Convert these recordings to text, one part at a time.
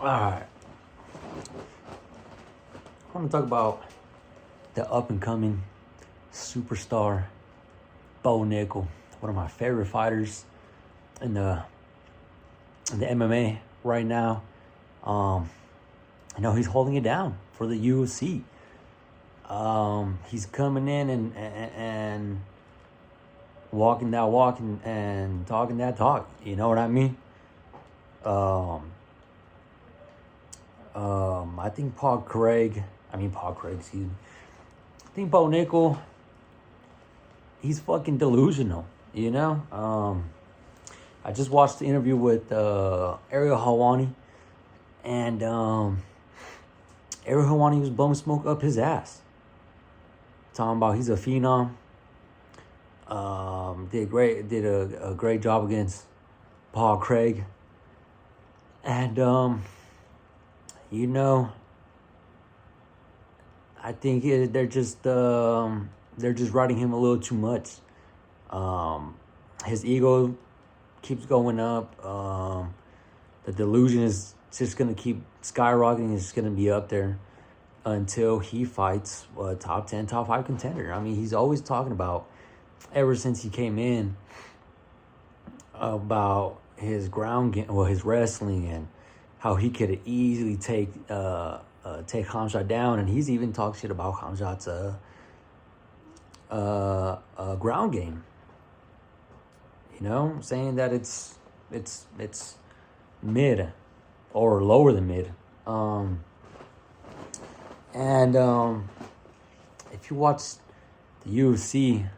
Alright. I want to talk about the up-and-coming superstar, Bo Nickal. One of my favorite fighters in the MMA right now. He's holding it down for the UFC. He's coming in and walking that walk and talking that talk. You know what I mean? I think excuse me. I think Bo Nickal, he's fucking delusional, you know? I just watched the interview with Ariel Helwani, and Ariel Helwani was blowing smoke up his ass. Talking about he's a phenom. Did a great job against Paul Craig. And I think they're just riding him a little too much. His ego keeps going up. The delusion is just gonna keep skyrocketing. It's gonna be up there until he fights a top 10, top 5 contender. I mean, he's always talking about, ever since he came in, about his ground game, his wrestling, and how he could easily take Hamzat down, and he's even talked shit about Hamzat's ground game. You know, saying that it's mid or lower than mid. If you watch the UFC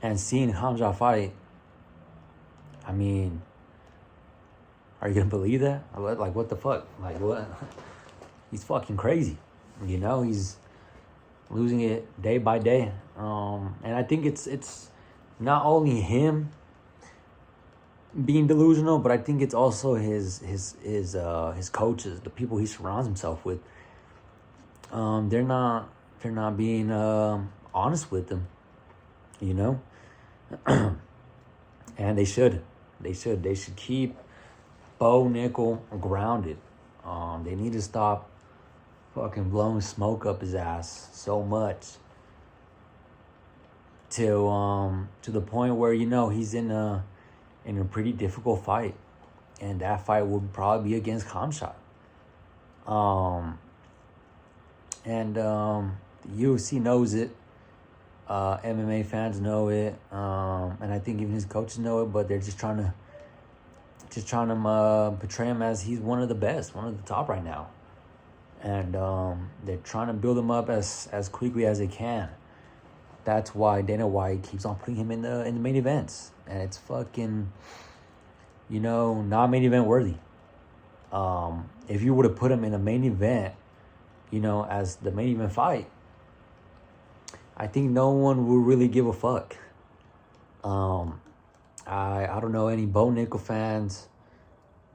and seeing Hamzat fight, I mean, are you gonna believe that? Like, what the fuck? Like, what? He's fucking crazy. You know, he's losing it day by day. And I think it's not only him being delusional, but I think it's also his coaches, the people he surrounds himself with. They're not being honest with him, you know. And they should keep Bo Nickal grounded. They need to stop fucking blowing smoke up his ass so much to the point where, you know, he's in a pretty difficult fight, and that fight will probably be against Hamzat. The UFC knows it. MMA fans know it, and I think even his coaches know it. But they're just trying to portray him as he's one of the best, one of the top right now, and they're trying to build him up as quickly as they can. That's why Dana White keeps on putting him in the main events, and it's fucking, you know, not main event worthy. If you would have put him in a main event, you know, as the main event fight, I think no one will really give a fuck. I don't know any Bo Nickal fans.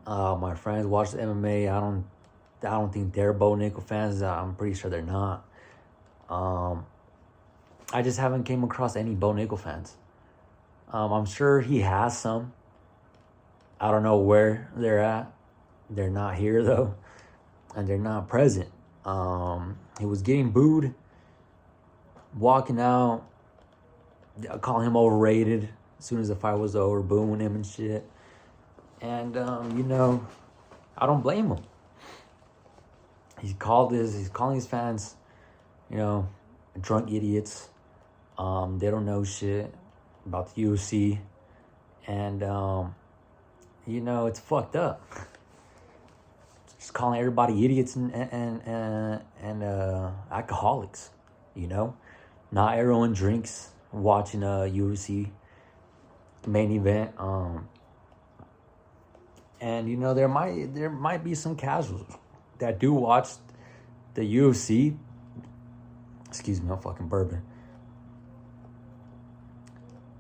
My friends watch the MMA. I don't think they're Bo Nickal fans. I'm pretty sure they're not. I just haven't came across any Bo Nickal fans. I'm sure he has some. I don't know where they're at. They're not here though, and they're not present. He was getting booed, walking out, calling him overrated as soon as the fight was over, booing him and shit. And you know, I don't blame him. He's calling his fans, you know, drunk idiots. They don't know shit about the UFC, and you know, it's fucked up. Just calling everybody idiots and alcoholics. You know, not everyone drinks watching a UFC main event. And you know, there might be some casuals that do watch the UFC. Excuse me, I'm fucking bourbon.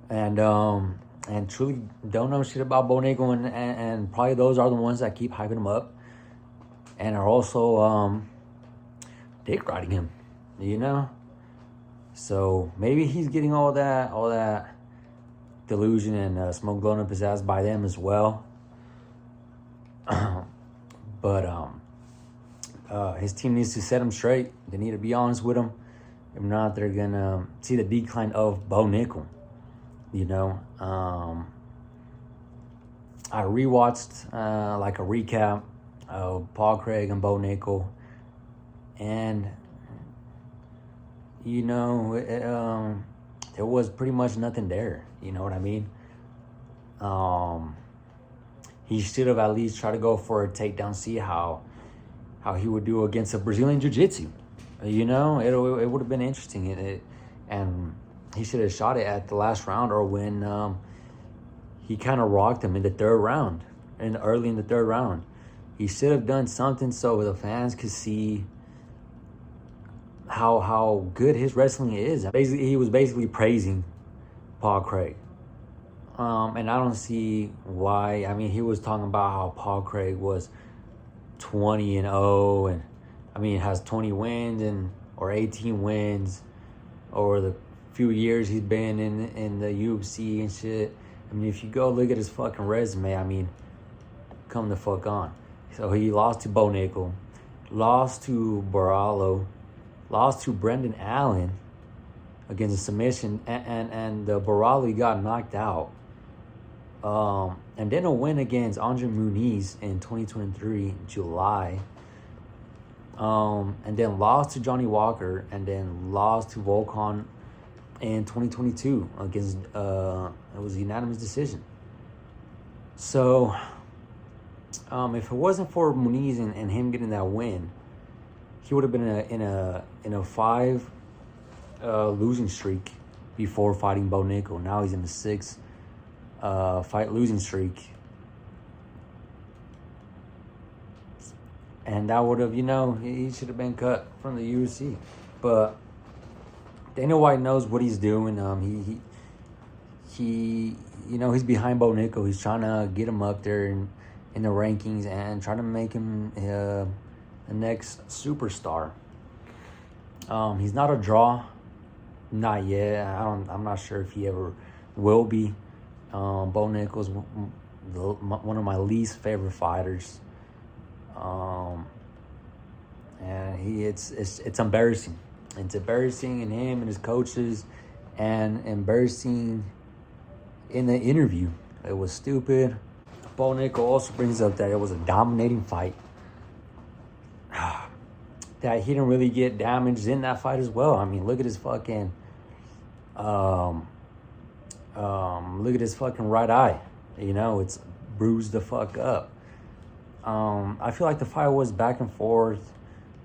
And truly don't know shit about Bo Nickal, and probably those are the ones that keep hyping him up and are also dick riding him, you know. So maybe he's getting all that delusion and smoke blown up his ass by them as well. But his team needs to set him straight. They need to be honest with him. If not, they're gonna see the decline of Bo Nickal. You know, I rewatched like a recap of Paul Craig and Bo Nickal, and you know, there was pretty much nothing there. You know what I mean? He should have at least tried to go for a takedown, see how he would do against a Brazilian Jiu-Jitsu. You know, it would have been interesting. And he should have shot it at the last round, or when he kind of rocked him in the third round, early in the third round. He should have done something so the fans could see how good his wrestling is. Basically, he was basically praising Paul Craig. And I don't see why. I mean, he was talking about how Paul Craig was 20-0, and I mean, has 20 wins or 18 wins over the few years he's been in the UFC and shit. I mean, if you go look at his fucking resume, I mean, come the fuck on. So he lost to Bo Nickal, lost to Barallo, lost to Brendan Allen against a submission, and Barallo got knocked out. And then a win against Andre Muniz in 2023, July. And then lost to Johnny Walker, and then lost to Volkan in 2022 against, it was a unanimous decision. So, if it wasn't for Muniz and him getting that win, he would have been in a 5 losing streak before fighting Bo Nickal. Now he's in the 6 fight losing streak. And that would have, you know, he should have been cut from the UFC. But Dana White knows what he's doing. He you know, he's behind Bo Nickal. He's trying to get him up there in the rankings and trying to make him the next superstar. He's not a draw, not yet. I'm not sure if he ever will be. Bo Nickal's one of my least favorite fighters. And it's embarrassing. It's embarrassing in him and his coaches, and embarrassing in the interview. It was stupid. Bo Nickal also brings up that it was a dominating fight. That he didn't really get damaged in that fight as well. I mean, look at his fucking look at his fucking right eye. You know, it's bruised the fuck up. I feel like the fight was back and forth.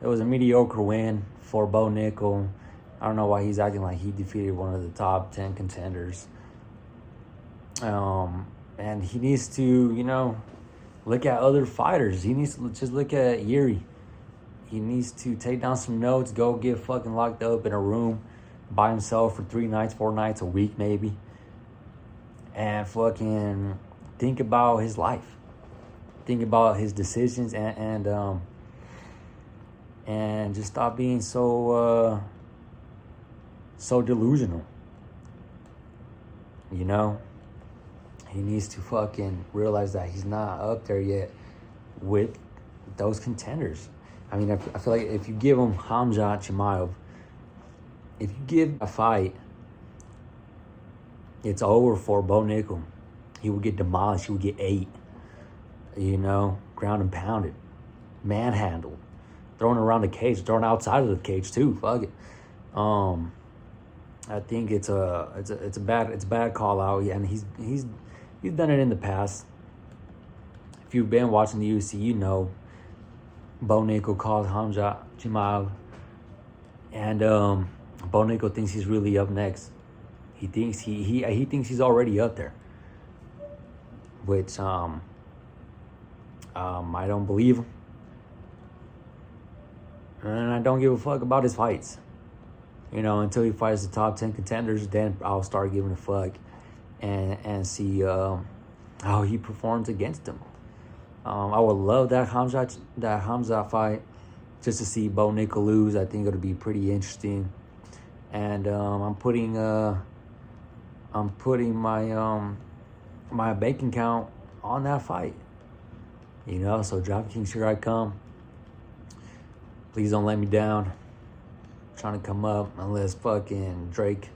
It was a mediocre win for Bo Nickal. I don't know why he's acting like he defeated one of the top 10 contenders. And he needs to, you know, look at other fighters. He needs to just look at Yuri. He needs to take down some notes, go get fucking locked up in a room by himself for 3 nights, 4 nights, a week maybe, and fucking think about his life. Think about his decisions and just stop being so delusional. You know? He needs to fucking realize that he's not up there yet with those contenders. I mean, I feel like if you give him Hamzat Chimaev, if you give a fight, it's over for Bo Nickal. He would get demolished. He would get 8. You know, ground and pounded, manhandled, thrown around the cage, thrown outside of the cage too. Fuck it. I think it's a bad call out. Yeah, and he's done it in the past. If you've been watching the UFC, you know Bo Nickal called Hamzat Chimaev, and Bo Nickal thinks he's really up next. He thinks he thinks he's already up there, which I don't believe him, and I don't give a fuck about his fights. You know, until he fights the top 10 contenders, then I'll start giving a fuck and see how he performs against them. I would love that Hamzat fight just to see Bo Nickal lose. I think it'll be pretty interesting, and I'm putting my my bank account on that fight. You know, so DraftKings, here I come. Please don't let me down. I'm trying to come up unless fucking Drake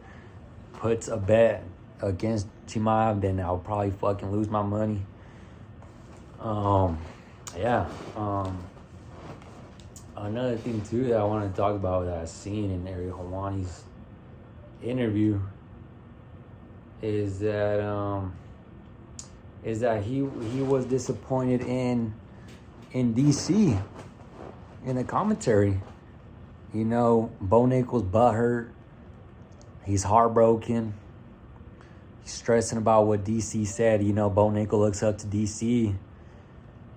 puts a bet against Chimaev, then I'll probably fucking lose my money. Yeah. Another thing too that I want to talk about that I seen in Ariel Helwani's interview is that he was disappointed in DC in the commentary. You know, Bo Nickal's butthurt. He's heartbroken. He's stressing about what DC said. You know, Bo Nickal looks up to DC,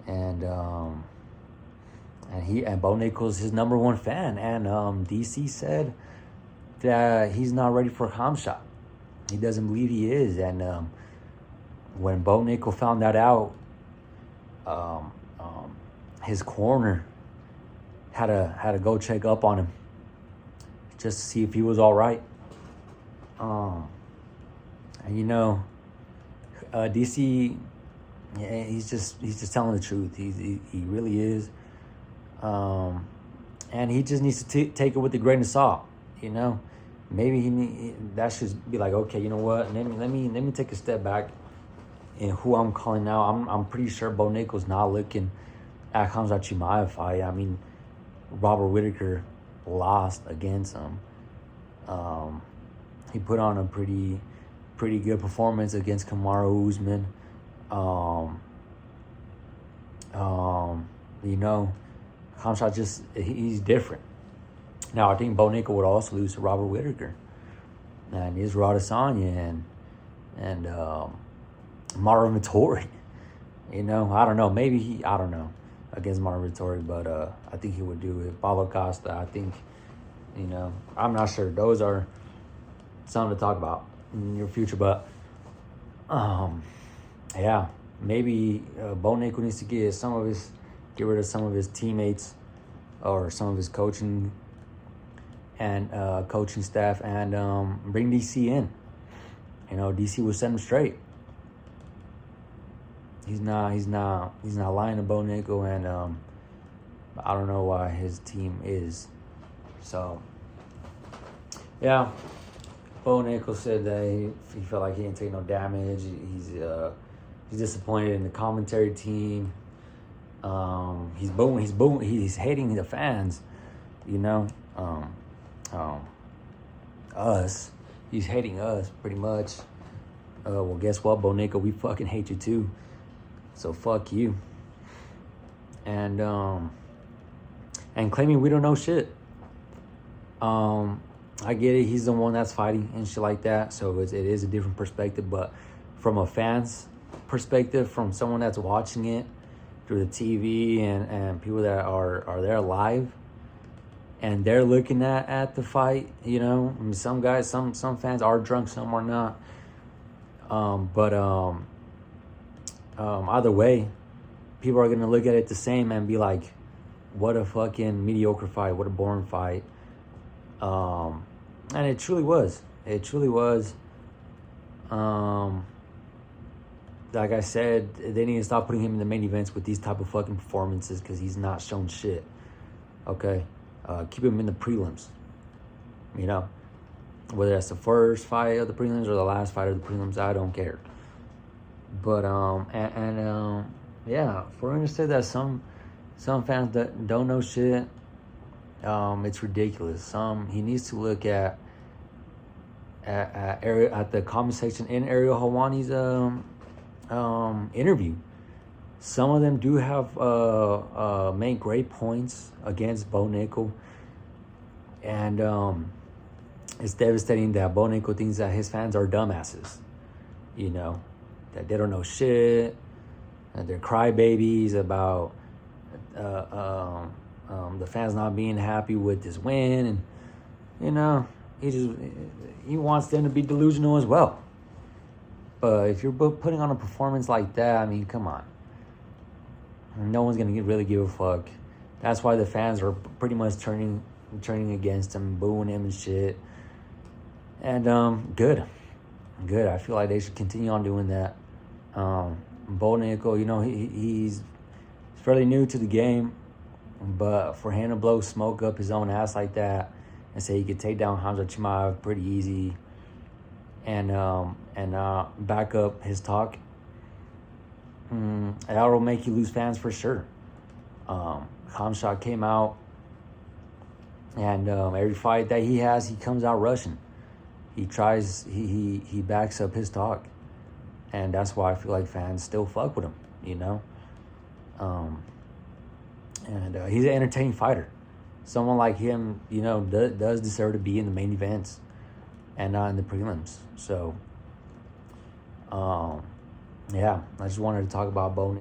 and Bo Nickal's his number one fan. And DC said that he's not ready for Hamzat. He doesn't believe he is. And when Bo Nickal found that out, his corner had to go check up on him just to see if he was all right. And you know, DC, yeah, he's just telling the truth. He really is. And he just needs to take it with a grain of salt. You know, maybe that should be like, okay, you know what? Let me take a step back in who I'm calling out. I'm pretty sure Bo Nickal's not looking at Hamzat Chimaev fight. I mean, Robert Whittaker lost against him. He put on a pretty good performance against Kamaru Usman. You know, Hamzat he's different. Now I think Bo Nickal would also lose to Robert Whittaker and Israel Adesanya and Marvin Vettori. You know, I don't know. Maybe I don't know against Marvin Vettori, but I think he would do it. Paulo Costa, I think, you know, I'm not sure. Those are something to talk about in your future, but yeah, maybe Bo Nickal needs to get rid of some of his teammates or some of his coaching staff and bring DC in. You know, DC will set him straight. He's not lying to Bo Nickal, and I don't know why his team is. So yeah, Bo Nickal said that he felt like he didn't take no damage. He's disappointed in the commentary team. He's hating the fans. You know, us. He's hating us pretty much. Well, guess what, Bo Nickal? We fucking hate you too. So fuck you. And claiming we don't know shit. I get it. He's the one that's fighting and shit like that. So it is a different perspective. But from a fan's perspective, from someone that's watching it through the TV and people that are there live, and they're looking at the fight, you know, I mean, some guys, some fans are drunk, some are not. Either way, people are gonna look at it the same and be like, "What a fucking mediocre fight! What a boring fight!" And it truly was. It truly was. Like I said, they need to stop putting him in the main events with these type of fucking performances because he's not shown shit. Okay, keep him in the prelims. You know, whether that's the first fight of the prelims or the last fight of the prelims, I don't care. But yeah, for understood that some fans that don't know shit, it's ridiculous. He needs to look at the comment section in Ariel Helwani's interview. Some of them do have made great points against Bo Nickal, and it's devastating that Bo Nickal thinks that his fans are dumbasses. You know, that they don't know shit, and they're crybabies about the fans not being happy with this win, and you know, he wants them to be delusional as well. But if you're putting on a performance like that, I mean, come on, no one's gonna really give a fuck. That's why the fans are pretty much turning against him, booing him and shit. And good. I feel like they should continue on doing that. Bo Nickal, you know, he's fairly new to the game, but for him to blow smoke up his own ass like that and say he could take down Hamzat Chimaev pretty easy, and back up his talk, that'll make you lose fans for sure. Hamzat came out, and every fight that he has, he comes out rushing. He tries, he backs up his talk, and that's why I feel like fans still fuck with him, you know. And he's an entertaining fighter. Someone like him, you know, does deserve to be in the main events and not in the prelims. So, yeah, I just wanted to talk about Bo Nickal.